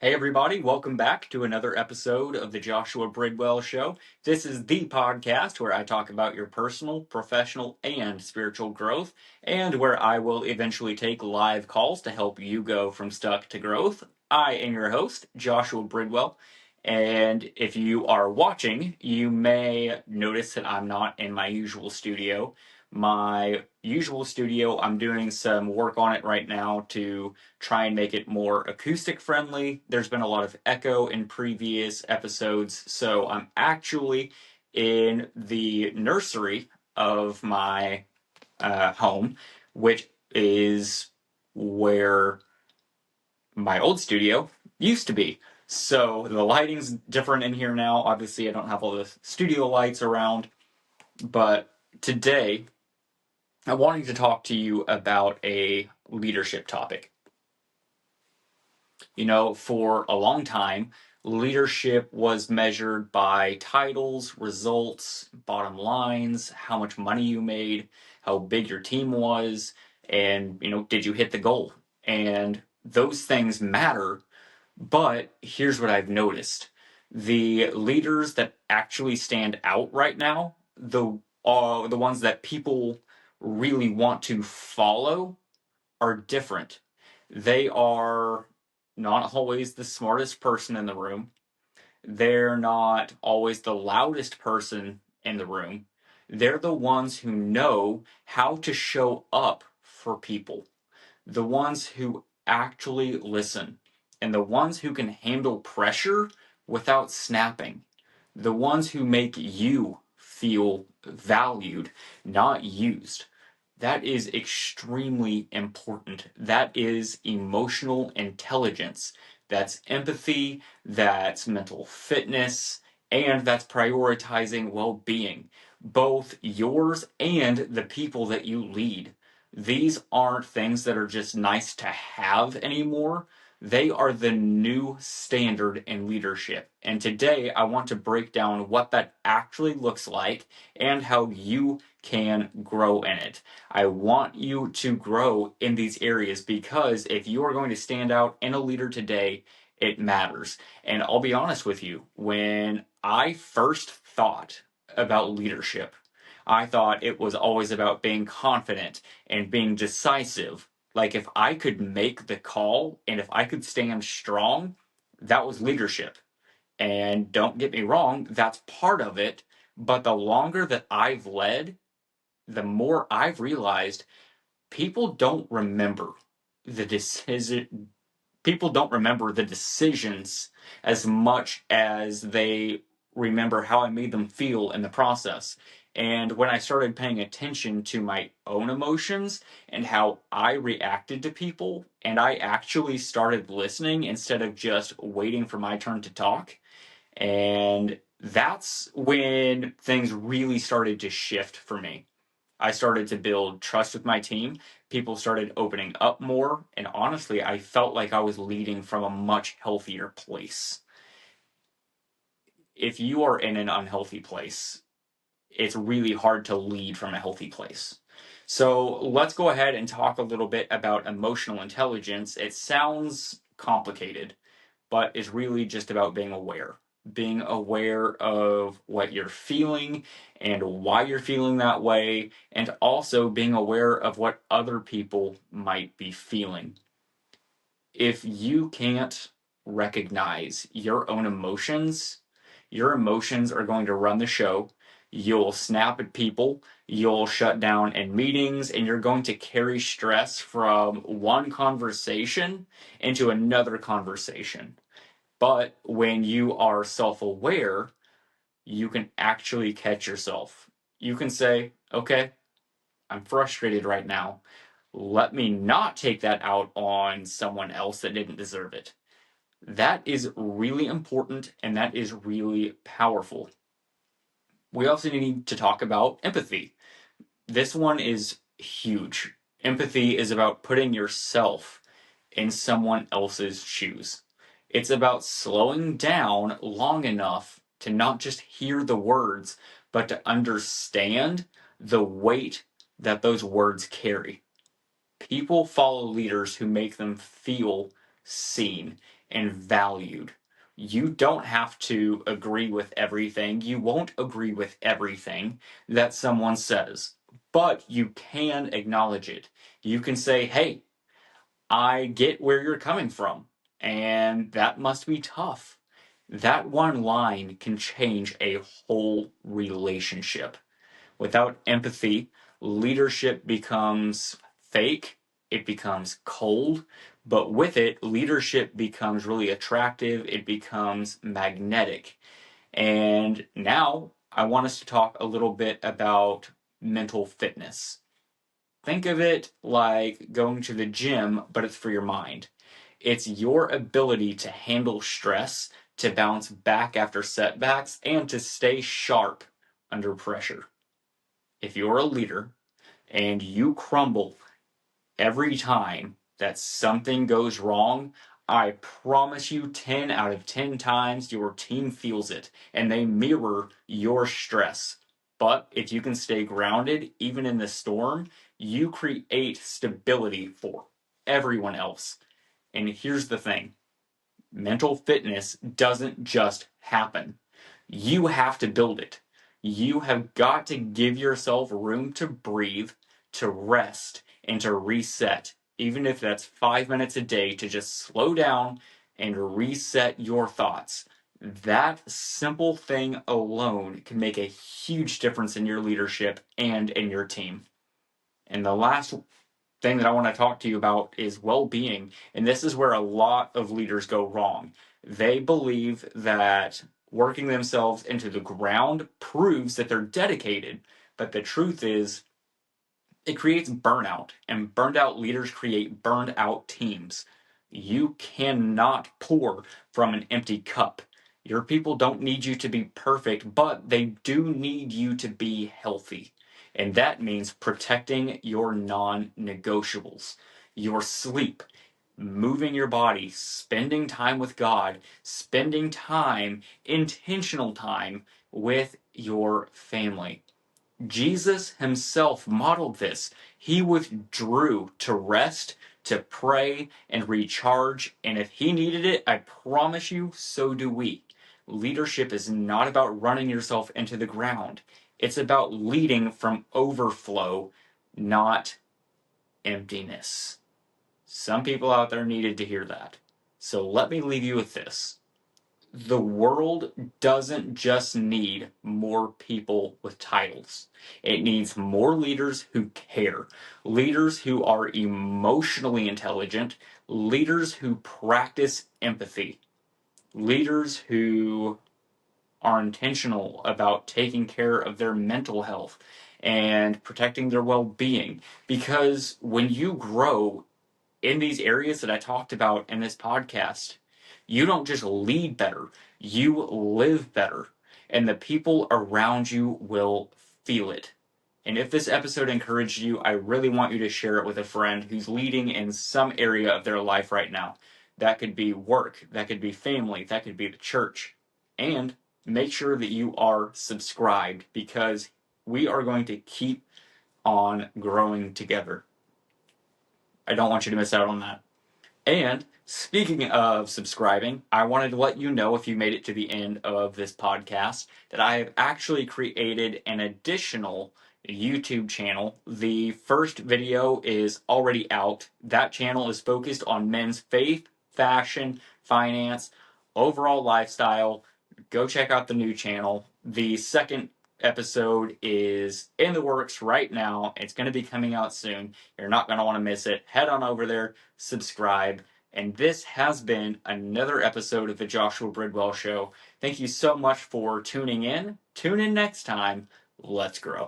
Hey everybody, welcome back to another episode of the Joshua Bridwell Show. This is the podcast where I talk about your personal, professional, and spiritual growth, and where I will eventually take live calls to help you go from stuck to growth. I am your host, Joshua Bridwell, and if you are watching, you may notice that I'm not in my usual studio. My usual studio, I'm doing some work on it right now to try and make it more acoustic friendly. There's been a lot of echo in previous episodes, so I'm actually in the nursery of my home, which is where my old studio used to be. So the lighting's different in here now. Obviously, I don't have all the studio lights around, but today I'm wanting to talk to you about a leadership topic. For a long time, leadership was measured by titles, results, bottom lines, how much money you made, how big your team was, and, did you hit the goal? And those things matter, but here's what I've noticed. The leaders that actually stand out right now, the ones that people really want to follow, are different. They are not always the smartest person in the room. They're not always the loudest person in the room. They're the ones who know how to show up for people, the ones who actually listen, and the ones who can handle pressure without snapping, the ones who make you feel valued, not used. That is extremely important. That is emotional intelligence. That's empathy, that's mental fitness, and that's prioritizing well being, both yours and the people that you lead. These aren't things that are just nice to have anymore. They are the new standard in leadership. And today I want to break down what that actually looks like and how you can grow in it. I want you to grow in these areas because if you are going to stand out in a leader today, it matters. And I'll be honest with you, when I first thought about leadership, I thought it was always about being confident and being decisive. Like if I could make the call and if I could stand strong, that was leadership. And don't get me wrong, that's part of it. But the longer that I've led, the more I've realized people don't remember the decision. People don't remember the decisions as much as they remember how I made them feel in the process. And when I started paying attention to my own emotions and how I reacted to people, and I actually started listening instead of just waiting for my turn to talk, and that's when things really started to shift for me. I started to build trust with my team. People started opening up more. And honestly, I felt like I was leading from a much healthier place. If you are in an unhealthy place, it's really hard to lead from a healthy place. So let's go ahead and talk a little bit about emotional intelligence. It sounds complicated, but it's really just about being aware of what you're feeling and why you're feeling that way, and also being aware of what other people might be feeling. If you can't recognize your emotions are going to run the show. You'll snap at people, you'll shut down in meetings, and you're going to carry stress from one conversation into another conversation. But when you are self aware, you can actually catch yourself. You can say, okay, I'm frustrated right now. Let me not take that out on someone else that didn't deserve it. That is really important and that is really powerful. We also need to talk about empathy. This one is huge. Empathy is about putting yourself in someone else's shoes. It's about slowing down long enough to not just hear the words, but to understand the weight that those words carry. People follow leaders who make them feel seen. and valued. You don't have to agree with everything. You won't agree with everything that someone says, but you can acknowledge it. You can say, hey, I get where you're coming from, and that must be tough. That one line can change a whole relationship. Without empathy, leadership becomes fake, it becomes cold, but with it, leadership becomes really attractive, it becomes magnetic. And now I want us to talk a little bit about mental fitness. Think of it like going to the gym, but it's for your mind. It's your ability to handle stress, to bounce back after setbacks, and to stay sharp under pressure. If you're a leader and you crumble every time that something goes wrong, I promise you 10 out of 10 times your team feels it and they mirror your stress. But if you can stay grounded, even in the storm, you create stability for everyone else. And here's the thing, mental fitness doesn't just happen. You have to build it. You have got to give yourself room to breathe, to rest, and to reset, even if that's 5 minutes a day to just slow down and reset your thoughts. That simple thing alone can make a huge difference in your leadership and in your team. And the last thing that I want to talk to you about is well being. And this is where a lot of leaders go wrong. They believe that working themselves into the ground proves that they're dedicated. But the truth is, it creates burnout, and burned out leaders create burned out teams. You cannot pour from an empty cup. Your people don't need you to be perfect, but they do need you to be healthy. And that means protecting your non negotiables, your sleep, moving your body, spending time with God, spending time, intentional time with your family. Jesus himself modeled this. He withdrew to rest, to pray, and recharge, and if he needed it, I promise you, so do we. Leadership is not about running yourself into the ground. It's about leading from overflow, not emptiness. Some people out there needed to hear that. So let me leave you with this. The world doesn't just need more people with titles. It needs more leaders who care, leaders who are emotionally intelligent, leaders who practice empathy, leaders who are intentional about taking care of their mental health and protecting their well being. Because when you grow in these areas that I talked about in this podcast, you don't just lead better, you live better, and the people around you will feel it. And if this episode encouraged you, I really want you to share it with a friend who's leading in some area of their life right now. That could be work, that could be family, that could be the church. And make sure that you are subscribed because we are going to keep on growing together. I don't want you to miss out on that. And speaking of subscribing, I wanted to let you know, if you made it to the end of this podcast, that I have actually created an additional YouTube channel. The first video is already out. That channel is focused on men's faith, fashion, finance, overall lifestyle. Go check out the new channel. The second episode is in the works right now. It's going to be coming out soon. You're not going to want to miss it. Head on over there, subscribe. And this has been another episode of the Joshua Bridwell Show. Thank you so much for tuning in. Tune in next time. Let's grow.